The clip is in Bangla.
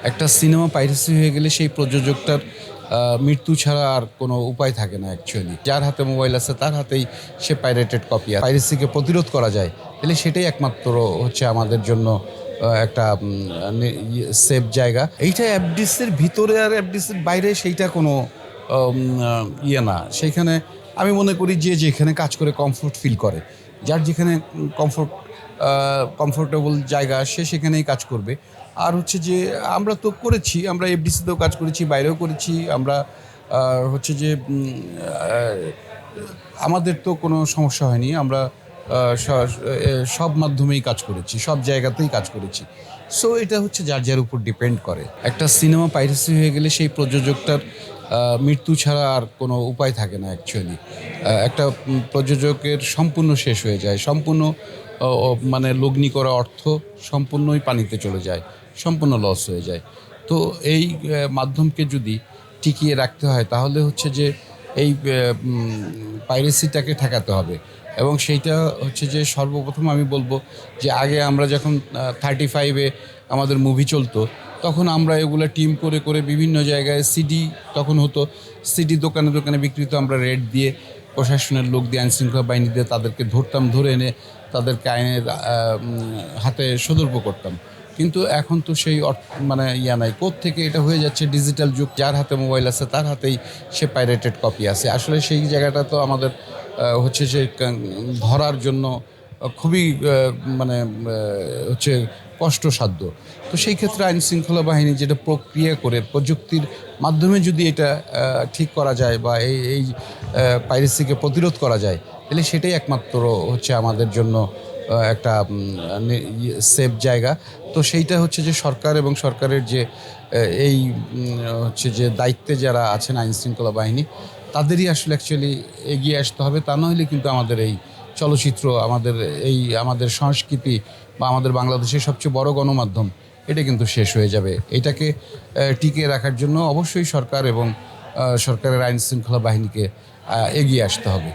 একটা সিনেমা পাইরেসি হয়ে গেলে সেই প্রযোজকটার মৃত্যু ছাড়া আর কোনো উপায় থাকে না অ্যাকচুয়ালি। যার হাতে মোবাইল আছে তার হাতেই সে পাইরেটেড কপি। পাইরেসিকে প্রতিরোধ করা যায় তাহলে সেটাই একমাত্র হচ্ছে আমাদের জন্য একটা সেফ জায়গা। এইটা অ্যাপডিসের ভিতরে আর অ্যাপডিসের বাইরে সেইটা কোনো ইয়ে না। সেইখানে আমি মনে করি যে যেখানে কাজ করে কমফোর্ট ফিল করে, যার যেখানে কমফোর্টেবল জায়গা সে সেখানেই কাজ করবে। আর হচ্ছে যে আমরা তো করেছি, আমরা এফডিসিতেও কাজ করেছি, বাইরেও করেছি আমরা। হচ্ছে যে আমাদের তো কোনো সমস্যা হয়নি। আমরা সব মাধ্যমেই কাজ করেছি, সব জায়গাতেই কাজ করেছি। সো এটা হচ্ছে যার যার উপর ডিপেন্ড করে। একটা সিনেমা পাইরেসি হয়ে গেলে সেই প্রযোজকটার মৃত্যু ছাড়া আর কোনো উপায় থাকে না অ্যাকচুয়ালি। একটা প্রযোজকের সম্পূর্ণ শেষ হয়ে যায়, সম্পূর্ণ মানে লগ্নি করা অর্থ সম্পূর্ণই পানিতে চলে যায়, সম্পূর্ণ লস হয়ে যায়। তো এই মাধ্যমকে যদি টিকিয়ে রাখতে হয় তাহলে হচ্ছে যে এই পাইরেসিটাকে ঠেকাতে হবে। এবং সেইটা হচ্ছে যে সর্বপ্রথম আমি বলবো যে আগে আমরা যখন 35-এ আমাদের মুভি চলতো তখন আমরা এগুলো টিম করে করে বিভিন্ন জায়গায় সিডি তখন হতো, সিডি দোকানে দোকানে বিক্রিত, আমরা রেট দিয়ে প্রশাসনের লোক দিয়ে আইনশৃঙ্খলা বাহিনী দিয়ে তাদেরকে ধরতাম, ধরে এনে তাদেরকে আইনের হাতে সোদর্প করতাম। কিন্তু এখন তো সেই মানে নাই, থেকে এটা হয়ে যাচ্ছে ডিজিটাল যুগ। যার হাতে মোবাইল আছে তার হাতেই সে পাইরেটেড কপি আছে। আসলে সেই জায়গাটা তো আমাদের হচ্ছে যে ধরার জন্য খুবই মানে হচ্ছে কষ্টসাধ্য। তো সেই ক্ষেত্রে আইন শৃঙ্খলা বাহিনী যেটা প্রক্রিয়া করে প্রযুক্তির মাধ্যমে যদি এটা ঠিক করা যায় বা এই পাইরেসিকে প্রতিরোধ করা যায় তাহলে সেটাই একমাত্র হচ্ছে আমাদের জন্য একটা সেফ জায়গা। তো সেইটা হচ্ছে যে সরকার এবং সরকারের যে এই হচ্ছে যে দায়িত্বে যারা আছেন আইন শৃঙ্খলা বাহিনী তাদেরই আসলে অ্যাকচুয়ালি এগিয়ে আসতে হবে। তা নইলে কিন্তু আমাদের এই চলচ্চিত্র, আমাদের সংস্কৃতি বা আমাদের বাংলাদেশের সবচেয়ে বড় গণমাধ্যম এটা কিন্তু শেষ হয়ে যাবে। এটাকে টিকিয়ে রাখার জন্য অবশ্যই সরকার এবং সরকারের আইন শৃঙ্খলা বাহিনীকে এগিয়ে আসতে হবে।